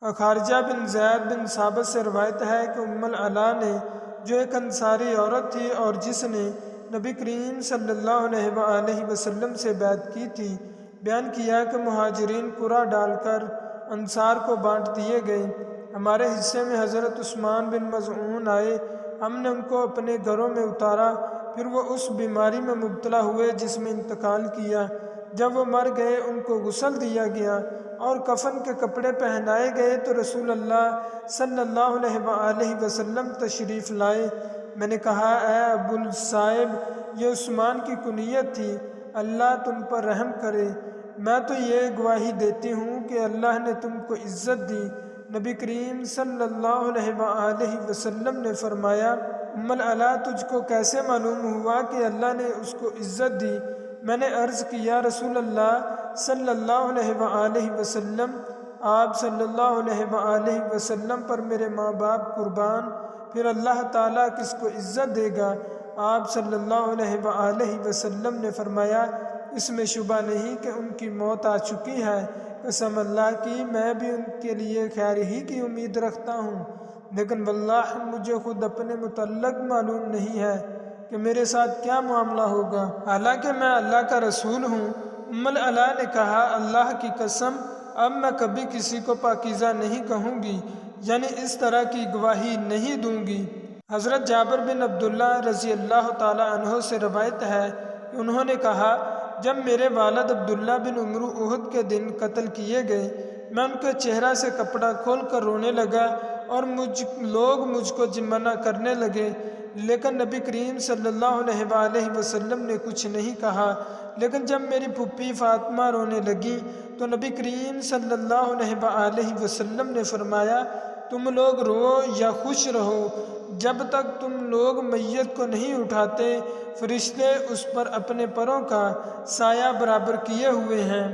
اور خارجہ بن زید بن ثابت سے روایت ہے کہ ام العلا نے، جو ایک انصاری عورت تھی اور جس نے نبی کریم صلی اللہ علیہ وآلہ وسلم سے بیعت کی تھی، بیان کیا کہ مہاجرین قرعہ ڈال کر انصار کو بانٹ دیے گئے۔ ہمارے حصے میں حضرت عثمان بن مظعون آئے، ہم نے ان کو اپنے گھروں میں اتارا، پھر وہ اس بیماری میں مبتلا ہوئے جس میں انتقال کیا۔ جب وہ مر گئے ان کو غسل دیا گیا اور کفن کے کپڑے پہنائے گئے تو رسول اللہ صلی اللہ علیہ وآلہ وسلم تشریف لائے۔ میں نے کہا، اے ابو الصائب، یہ عثمان کی کنیت تھی، اللہ تم پر رحم کرے۔ میں تو یہ گواہی دیتی ہوں کہ اللہ نے تم کو عزت دی۔ نبی کریم صلی اللہ علیہ وآلہ وسلم نے فرمایا، ام العلا، تجھ کو کیسے معلوم ہوا کہ اللہ نے اس کو عزت دی؟ میں نے عرض کیا، رسول اللہ صلی اللہ علیہ وآلہ وسلم، آپ صلی اللہ علیہ وآلہ وسلم پر میرے ماں باپ قربان، پھر اللہ تعالیٰ کس کو عزت دے گا؟ آپ صلی اللہ علیہ وآلہ وسلم نے فرمایا، اس میں شبہ نہیں کہ ان کی موت آ چکی ہے، قسم اللہ کی میں بھی ان کے لیے خیر ہی کی امید رکھتا ہوں، لیکن واللہ مجھے خود اپنے متعلق معلوم نہیں ہے کہ میرے ساتھ کیا معاملہ ہوگا، حالانکہ میں اللہ کا رسول ہوں۔ ام العلا نے کہا، اللہ کی قسم، اب میں کبھی کسی کو پاکیزہ نہیں کہوں گی، یعنی اس طرح کی گواہی نہیں دوں گی۔ حضرت جابر بن عبداللہ رضی اللہ تعالی عنہ سے روایت ہے کہ انہوں نے کہا، جب میرے والد عبداللہ بن عمرو احد کے دن قتل کیے گئے، میں ان کے چہرہ سے کپڑا کھول کر رونے لگا اور لوگ مجھ کو منع کرنے لگے، لیکن نبی کریم صلی اللہ علیہ وآلہ وسلم نے کچھ نہیں کہا۔ لیکن جب میری پھوپھی فاطمہ رونے لگی تو نبی کریم صلی اللہ علیہ وآلہ وسلم نے فرمایا، تم لوگ رو یا خوش رہو، جب تک تم لوگ میت کو نہیں اٹھاتے، فرشتے اس پر اپنے پروں کا سایہ برابر کیے ہوئے ہیں۔